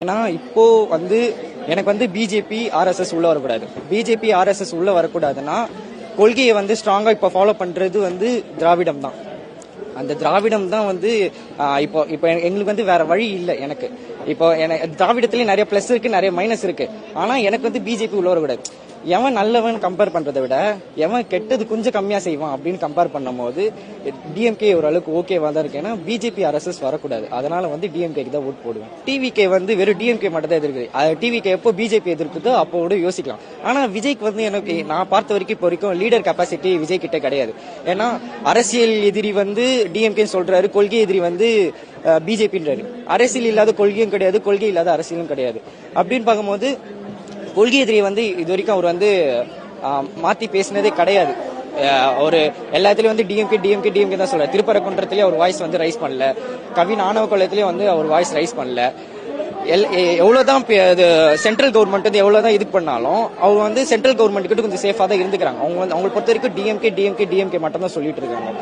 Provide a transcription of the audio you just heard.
ஏன்னா இப்போ வந்து எனக்கு வந்து பிஜேபி ஆர்எஸ்எஸ் உள்ள வரக்கூடாது. பிஜேபி ஆர்எஸ்எஸ் உள்ள வரக்கூடாதுன்னா கொள்கையை வந்து ஸ்ட்ராங்கா இப்ப ஃபாலோ பண்றது வந்து திராவிடம் தான். அந்த திராவிடம் தான் வந்து இப்போ இப்போ எங்களுக்கு வந்து வேற வழி இல்லை. எனக்கு இப்போ திராவிடத்திலேயே நிறைய பிளஸ் இருக்கு, நிறைய மைனஸ் இருக்கு. ஆனா எனக்கு வந்து பிஜேபி உள்ள வரக்கூடாது. எவன் நல்லவன் கம்பேர் பண்றதை விட எவன் கெட்டது கொஞ்சம் கம்மியா செய்வான் அப்படின்னு கம்பேர் பண்ணும் போது டிஎம்கே ஓரளவுக்கு ஓகேவா தான் இருக்கு. ஏன்னா பிஜேபி ஆர்எஸ்எஸ் வரக்கூடாது. அதனால வந்து டிஎம்கேக்கு தான் ஓட் போடுவேன். டிவிகே வந்து வெறும் டிஎம்கே மட்டும் தான் எதிர்க்குது. டிவிகே எப்போ பிஜேபி எதிர்க்குதோ அப்போ கூட யோசிக்கலாம். ஆனா விஜய்க்கு வந்து எனக்கு நான் பார்த்த வரைக்கும் இப்போ வரைக்கும் லீடர் கெப்பாசிட்டி விஜய் கிட்ட கிடையாது. ஏன்னா அரசியல் எதிரி வந்து டிஎம்கே சொல்றாரு, கொள்கை எதிரி வந்து பிஜேபின்றாரு. அரசியல் இல்லாத கொள்கையும் கிடையாது, கொள்கை இல்லாத அரசியலும் கிடையாது. அப்படின்னு பார்க்கும்போது கொள்கை எதிரி வந்து இது வரைக்கும் அவர் வந்து மாத்தி பேசினதே கிடையாது. ஒரு எல்லாத்துலயும் வந்து டிஎம்கே தான் சொல்றாரு. திருப்பரங்குன்றத்திலேயே அவர் வாய்ஸ் வந்து ரைஸ் பண்ணல. கவின் ஆணவ கொலையத்திலயும் வந்து அவர் வாய்ஸ் ரைஸ் பண்ணல. எவ்வளவுதான் சென்ட்ரல் கவர்மெண்ட் வந்து எவ்வளவுதான் இது பண்ணாலும் அவங்க வந்து சென்ட்ரல் கவர்மெண்ட் கிட்ட கொஞ்சம் சேஃபா தான் இருந்துக்கிறாங்க. அவங்க பொறுத்த வரைக்கும் டிஎம்கே மட்டும் தான் சொல்லிட்டு இருக்காங்க.